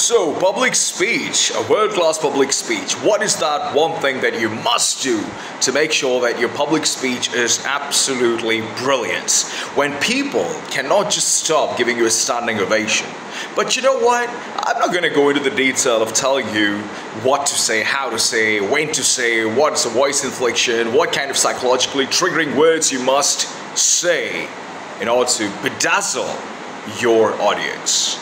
So, public speech, a world-class public speech. What is that one thing that you must do to make sure that your public speech is absolutely brilliant? When people cannot just stop giving you a standing ovation. But you know what? I'm not going to go into the detail of telling you what to say, how to say, when to say, what's a voice inflection, what kind of psychologically triggering words you must say in order to bedazzle your audience.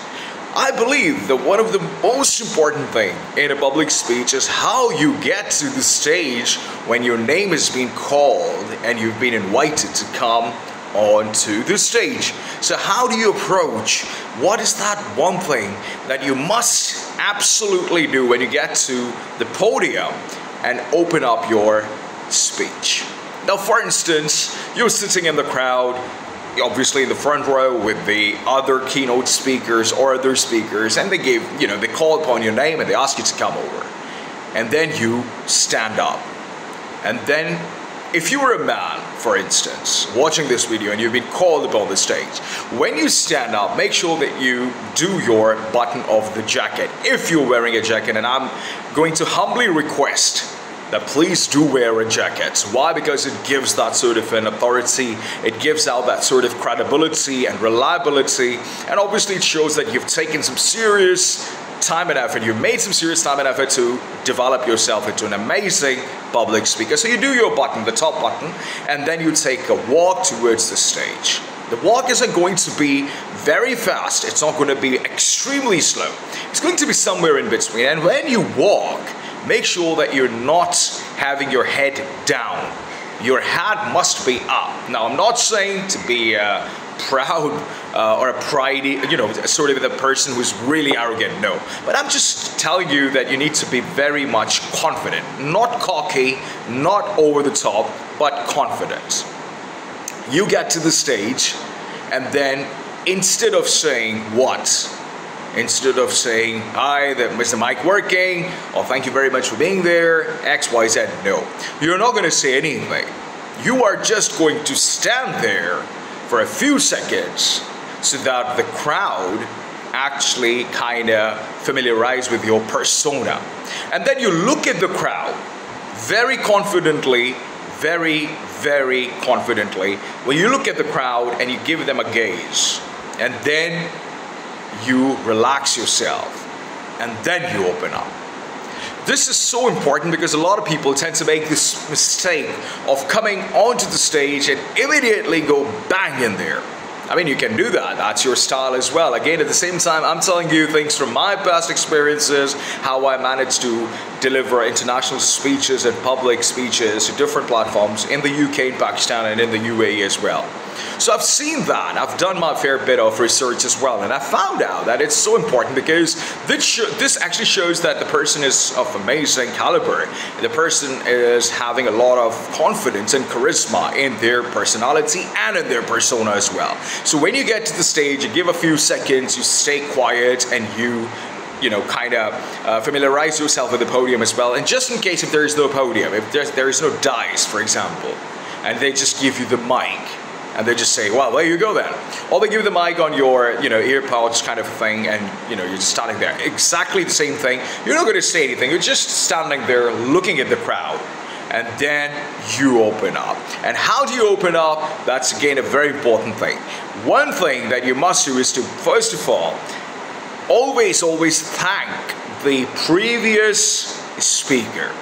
I believe that one of the most important thing in a public speech is how you get to the stage when your name is being called and you've been invited to come onto the stage. So how do you approach? What is that one thing that you must absolutely do when you get to the podium and open up your speech? Now, for instance, you're sitting in the crowd, obviously in the front row with the other keynote speakers or other speakers, and they call upon your name and they ask you to come over. And then you stand up. And then if you were a man, for instance, watching this video and you've been called upon the stage, when you stand up, make sure that you do your button of the jacket. If you're wearing a jacket, and I'm going to humbly request that please do wear a jacket. Why? Because it gives that sort of an authority, it gives out that sort of credibility and reliability, and obviously it shows that you've taken some serious time and effort, you've made some serious time and effort to develop yourself into an amazing public speaker. So you do your button, the top button, and then you take a walk towards the stage. The walk isn't going to be very fast, it's not going to be extremely slow. It's going to be somewhere in between, and when you walk, make sure that you're not having your head down. Your head must be up. Now, I'm not saying to be proud or a pridey, sort of the person who's really arrogant, no. But I'm just telling you that you need to be very much confident. Not cocky, not over the top, but confident. You get to the stage, and then instead of saying what? Instead of saying, hi, is the mic working? Or thank you very much for being there, X, Y, Z, no. You're not going to say anything. You are just going to stand there for a few seconds so that the crowd actually kind of familiarize with your persona. And then you look at the crowd very confidently, very, very confidently. When you look at the crowd and you give them a gaze, and then you relax yourself, and then you open up. This is so important because a lot of people tend to make this mistake of coming onto the stage and immediately go bang in there. I mean, you can do that. That's your style as well. Again, at the same time, I'm telling you things from my past experiences, how I managed to deliver international speeches and public speeches to different platforms in the UK, in Pakistan, and in the UAE as well. So I've seen that. I've done my fair bit of research as well, and I found out that it's so important because this actually shows that the person is of amazing caliber. The person is having a lot of confidence and charisma in their personality and in their persona as well. So when you get to the stage, you give a few seconds, you stay quiet, and you kind of familiarize yourself with the podium as well. And just in case if there is no podium, if there is no dice, for example, and they just give you the mic, and they just say, well, there you go then. Or they give the mic on your, ear pouch kind of thing, and, you're just standing there. Exactly the same thing. You're not going to say anything. You're just standing there looking at the crowd. And then you open up. And how do you open up? That's, again, a very important thing. One thing that you must do is to, first of all, always thank the previous speaker.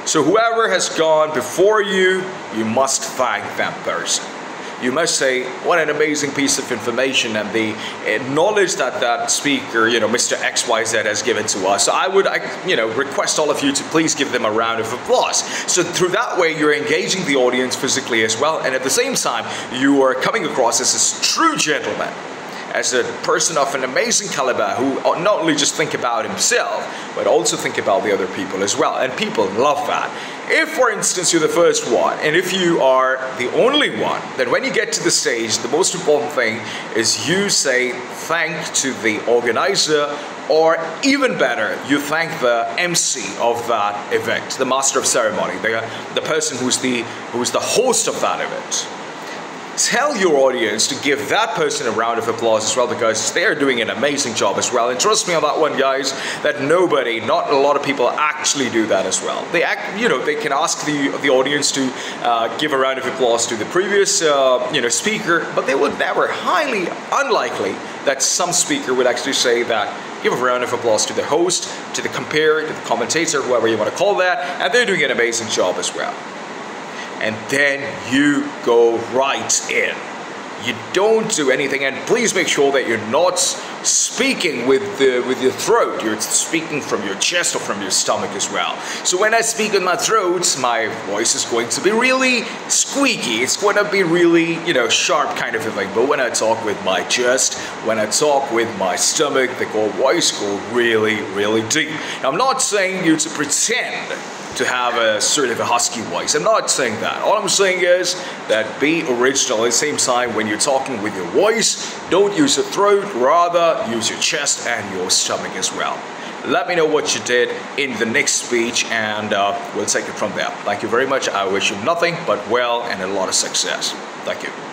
So whoever has gone before you, you must thank that person. You must say, what an amazing piece of information, and the knowledge that that speaker, Mr. XYZ has given to us. So I would, request all of you to please give them a round of applause. So through that way, you're engaging the audience physically as well, and at the same time, you are coming across as a true gentleman, as a person of an amazing caliber who not only just think about himself, but also think about the other people as well. And people love that. If, for instance, you're the first one, and if you are the only one, then when you get to the stage, the most important thing is you say thank to the organizer, or even better, you thank the MC of that event, the master of ceremony, the person who's the host of that event. tell your audience to give that person a round of applause as well, because they are doing an amazing job as well. And trust me on that one, guys, that not a lot of people actually do that as well. They can ask the audience to give a round of applause to the previous speaker, but they would never, highly unlikely that some speaker would actually say that, give a round of applause to the host, to the compere, to the commentator, whoever you want to call that, and they're doing an amazing job as well. And then you go right in. You don't do anything, and please make sure that you're not speaking with your throat. You're speaking from your chest or from your stomach as well. So when I speak in my throat, my voice is going to be really squeaky. It's going to be really, sharp kind of a thing. But when I talk with my chest, when I talk with my stomach, the voice goes really, really deep. Now, I'm not saying you to pretend to have a sort of a husky voice. I'm not saying that. All I'm saying is that be original. At the same time, when you're talking with your voice, don't use your throat, rather use your chest and your stomach as well. Let me know what you did in the next speech, and we'll take it from there. Thank you very much. I wish you nothing but well and a lot of success. Thank you.